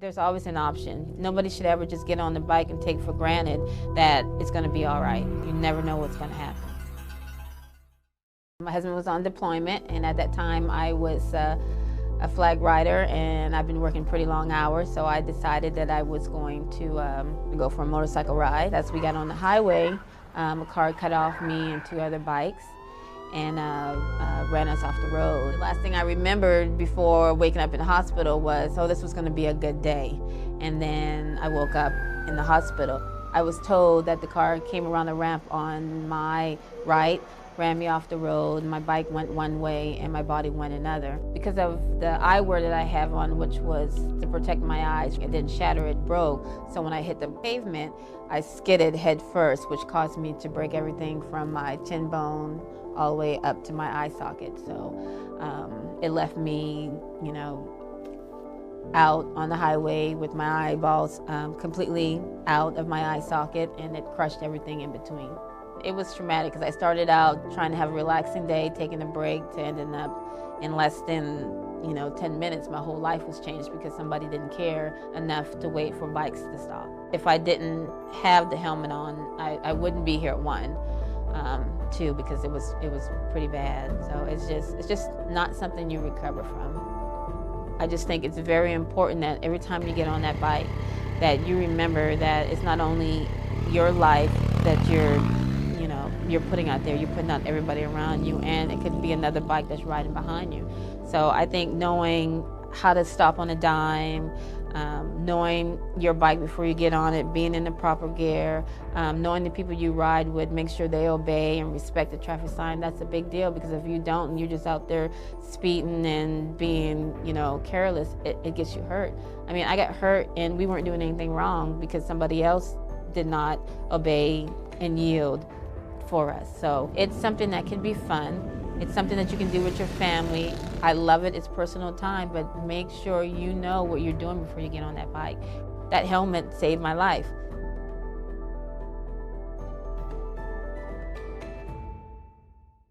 There's always an option. Nobody should ever just get on the bike and take for granted that it's going to be all right. You never know what's going to happen. My husband was on deployment, and at that time I was a flag rider, and I've been working pretty long hours, so I decided that I was going to go for a motorcycle ride. As we got on the highway, a car cut off me and two other bikes and ran us off the road. The last thing I remembered before waking up in the hospital was, oh, this was going to be a good day. And then I woke up in the hospital. I was told that the car came around the ramp on my right, ran me off the road, my bike went one way and my body went another. Because of the eyewear that I have on, which was to protect my eyes, it didn't shatter, it broke. So when I hit the pavement, I skidded head first, which caused me to break everything from my chin bone all the way up to my eye socket. So it left me, you know, out on the highway with my eyeballs completely out of my eye socket, and it crushed everything in between. It was traumatic because I started out trying to have a relaxing day, taking a break, to ending up in less than 10 minutes. My whole life was changed because somebody didn't care enough to wait for bikes to stop. If I didn't have the helmet on, I wouldn't be here at 1, 2, because it was pretty bad. So it's just not something you recover from. I just think it's very important that every time you get on that bike, that you remember that it's not only your life that you're putting out there, you're putting out everybody around you, and it could be another bike that's riding behind you. So I think knowing how to stop on a dime, knowing your bike before you get on it, being in the proper gear, knowing the people you ride with, make sure they obey and respect the traffic sign, that's a big deal, because if you don't and you're just out there speeding and being, careless, it gets you hurt. I mean, I got hurt and we weren't doing anything wrong because somebody else did not obey and yield for us. So it's something that can be fun. It's something that you can do with your family. I love it, it's personal time, but make sure you know what you're doing before you get on that bike. That helmet saved my life.